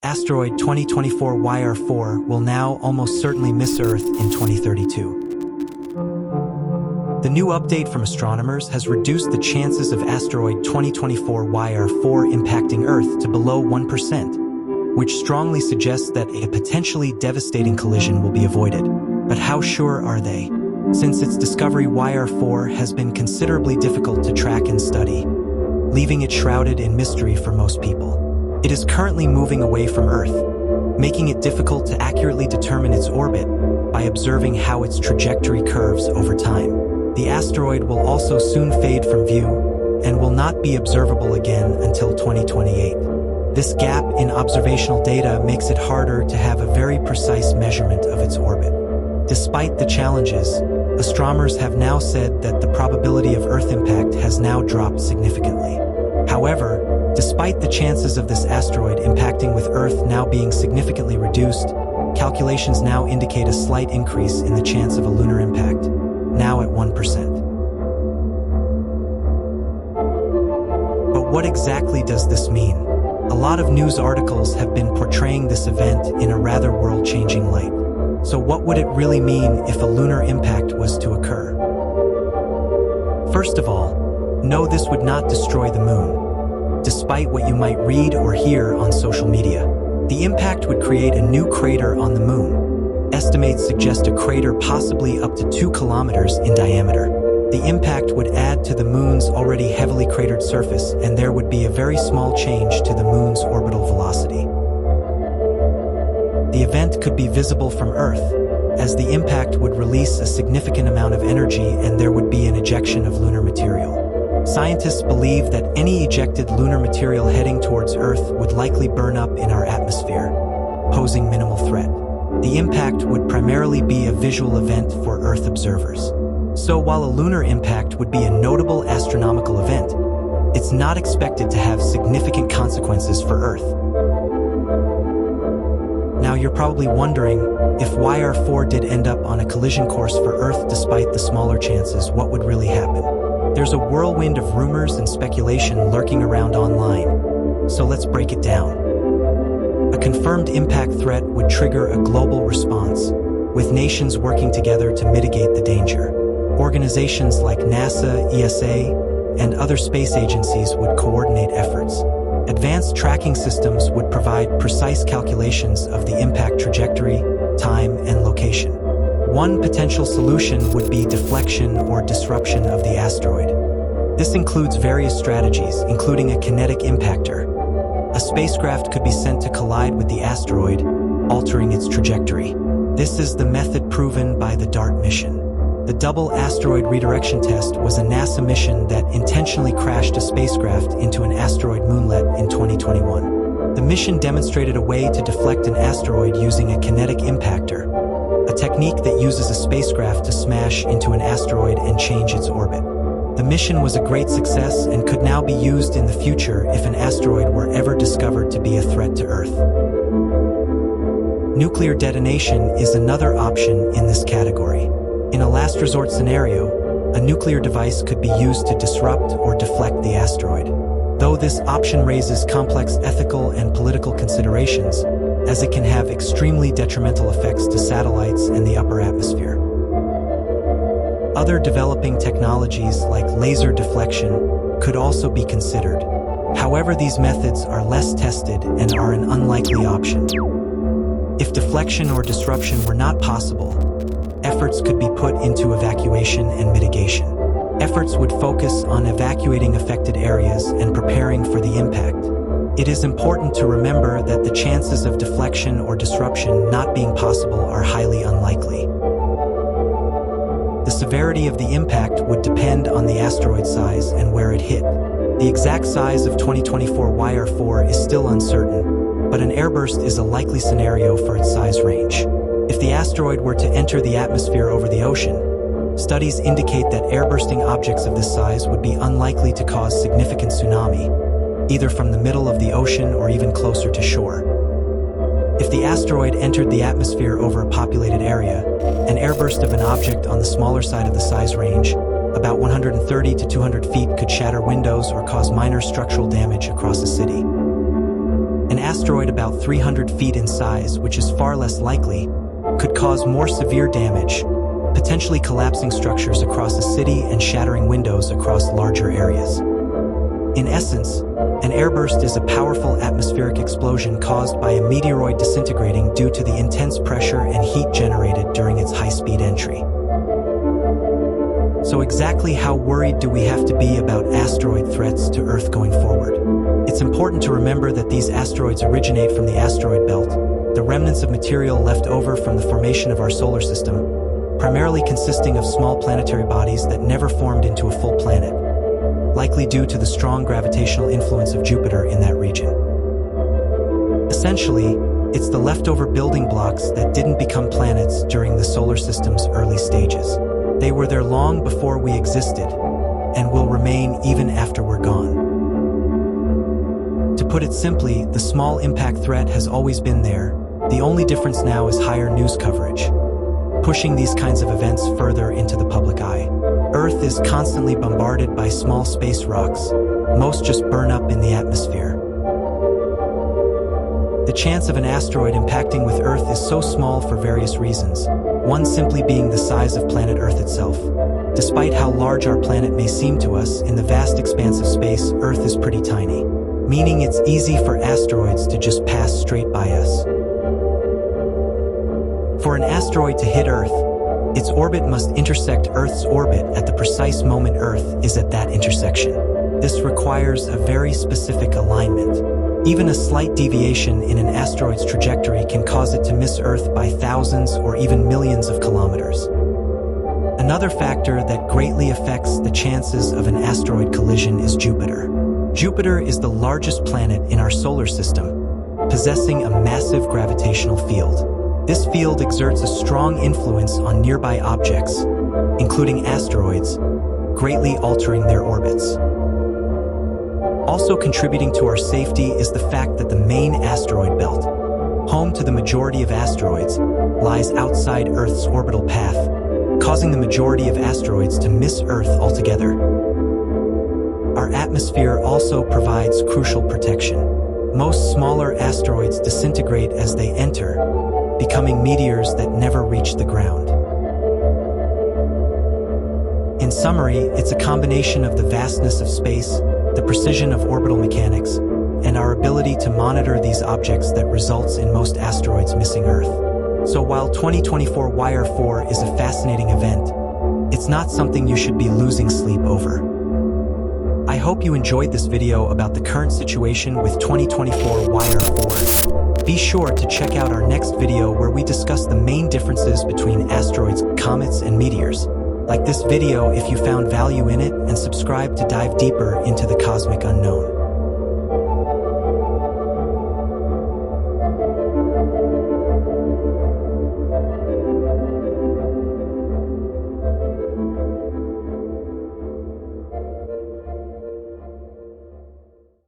Asteroid 2024 YR4 will now almost certainly miss Earth in 2032. The new update from astronomers has reduced the chances of asteroid 2024 YR4 impacting Earth to below 1%, which strongly suggests that a potentially devastating collision will be avoided. But how sure are they? Since its discovery, YR4 has been considerably difficult to track and study, leaving it shrouded in mystery for most people. It is currently moving away from Earth, making it difficult to accurately determine its orbit by observing how its trajectory curves over time. The asteroid will also soon fade from view and will not be observable again until 2028. This gap in observational data makes it harder to have a very precise measurement of its orbit. Despite the challenges, astronomers have now said that the probability of Earth impact has now dropped significantly. However, despite the chances of this asteroid impacting with Earth now being significantly reduced, calculations now indicate a slight increase in the chance of a lunar impact, now at 1%. But what exactly does this mean? A lot of news articles have been portraying this event in a rather world-changing light. So what would it really mean if a lunar impact was to occur? First of all, no, this would not destroy the moon, despite what you might read or hear on social media. The impact would create a new crater on the moon. Estimates suggest a crater possibly up to 2 kilometers in diameter. The impact would add to the moon's already heavily cratered surface, and there would be a very small change to the moon's orbital velocity. The event could be visible from Earth, as the impact would release a significant amount of energy and there would be an ejection of lunar material. Scientists believe that any ejected lunar material heading towards Earth would likely burn up in our atmosphere, posing minimal threat. The impact would primarily be a visual event for Earth observers. So while a lunar impact would be a notable astronomical event, it's not expected to have significant consequences for Earth. Now you're probably wondering, if YR4 did end up on a collision course for Earth despite the smaller chances, what would really happen? There's a whirlwind of rumors and speculation lurking around online, so let's break it down. A confirmed impact threat would trigger a global response, with nations working together to mitigate the danger. Organizations like NASA, ESA, and other space agencies would coordinate efforts. Advanced tracking systems would provide precise calculations of the impact trajectory, time, and location. One potential solution would be deflection or disruption of the asteroid. This includes various strategies, including a kinetic impactor. A spacecraft could be sent to collide with the asteroid, altering its trajectory. This is the method proven by the DART mission. The Double Asteroid Redirection Test was a NASA mission that intentionally crashed a spacecraft into an asteroid moonlet in 2021. The mission demonstrated a way to deflect an asteroid using a kinetic impactor, a technique that uses a spacecraft to smash into an asteroid and change its orbit. The mission was a great success and could now be used in the future if an asteroid were ever discovered to be a threat to Earth. Nuclear detonation is another option in this category. In a last resort scenario, a nuclear device could be used to disrupt or deflect the asteroid. Though this option raises complex ethical and political considerations, as it can have extremely detrimental effects to satellites and the upper atmosphere. Other developing technologies like laser deflection could also be considered. However, these methods are less tested and are an unlikely option. If deflection or disruption were not possible, efforts could be put into evacuation and mitigation. Efforts would focus on evacuating affected areas and preparing for the impact. It is important to remember that the chances of deflection or disruption not being possible are highly unlikely. The severity of the impact would depend on the asteroid size and where it hit. The exact size of 2024 YR4 is still uncertain, but an airburst is a likely scenario for its size range. If the asteroid were to enter the atmosphere over the ocean, studies indicate that airbursting objects of this size would be unlikely to cause significant tsunami, either from the middle of the ocean or even closer to shore. If the asteroid entered the atmosphere over a populated area, an airburst of an object on the smaller side of the size range, about 130 to 200 feet, could shatter windows or cause minor structural damage across a city. An asteroid about 300 feet in size, which is far less likely, could cause more severe damage, potentially collapsing structures across a city and shattering windows across larger areas. In essence, an airburst is a powerful atmospheric explosion caused by a meteoroid disintegrating due to the intense pressure and heat generated during its high-speed entry. So exactly how worried do we have to be about asteroid threats to Earth going forward? It's important to remember that these asteroids originate from the asteroid belt, the remnants of material left over from the formation of our solar system, primarily consisting of small planetary bodies that never formed into a full planet, likely due to the strong gravitational influence of Jupiter in that region. Essentially, it's the leftover building blocks that didn't become planets during the solar system's early stages. They were there long before we existed, and will remain even after we're gone. To put it simply, the small impact threat has always been there. The only difference now is higher news coverage, pushing these kinds of events further into the public eye. Earth is constantly bombarded by small space rocks. Most just burn up in the atmosphere. The chance of an asteroid impacting with Earth is so small for various reasons, one simply being the size of planet Earth itself. Despite how large our planet may seem to us, in the vast expanse of space, Earth is pretty tiny, meaning it's easy for asteroids to just pass straight by us. For an asteroid to hit Earth, its orbit must intersect Earth's orbit at the precise moment Earth is at that intersection. This requires a very specific alignment. Even a slight deviation in an asteroid's trajectory can cause it to miss Earth by thousands or even millions of kilometers. Another factor that greatly affects the chances of an asteroid collision is Jupiter. Jupiter is the largest planet in our solar system, possessing a massive gravitational field. This field exerts a strong influence on nearby objects, including asteroids, greatly altering their orbits. Also contributing to our safety is the fact that the main asteroid belt, home to the majority of asteroids, lies outside Earth's orbital path, causing the majority of asteroids to miss Earth altogether. Our atmosphere also provides crucial protection. Most smaller asteroids disintegrate as they enter, becoming meteors that never reach the ground. In summary, it's a combination of the vastness of space, the precision of orbital mechanics, and our ability to monitor these objects that results in most asteroids missing Earth. So while 2024 Wire 4 is a fascinating event, it's not something you should be losing sleep over. I hope you enjoyed this video about the current situation with 2024 Wire 4. Be sure to check out our next video where we discuss the main differences between asteroids, comets, and meteors. Like this video if you found value in it, and subscribe to dive deeper into the cosmic unknown.